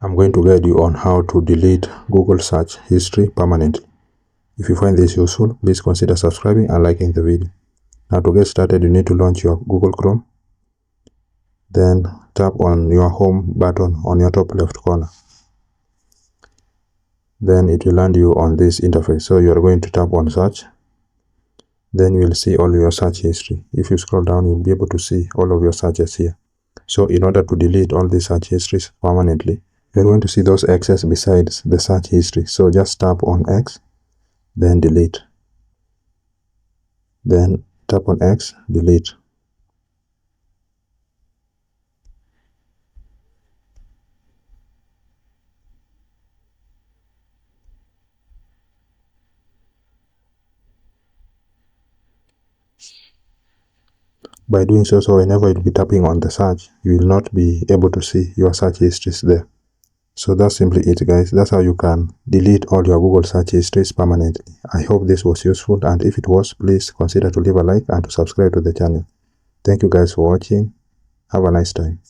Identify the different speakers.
Speaker 1: I'm going to guide you on how to delete Google search history permanently. If you find this useful, please consider subscribing and liking the video. Now to get started, you need to launch your Google Chrome. Then tap on your home button on your top left corner. Then it will land you on this interface. So you are going to tap on search. Then you will see all your search history. If you scroll down, you'll be able to see all of your searches here. So in order to delete all these search histories permanently, you're going to see those X's besides the search history. So just tap on X, then delete. Then tap on X, delete. By doing so, whenever you'll be tapping on the search, you will not be able to see your search histories there. So that's simply it, guys. That's how you can delete all your Google search histories permanently. I hope this was useful, and if it was, please consider to leave a like and to subscribe to the channel. Thank you guys for watching. Have a nice time.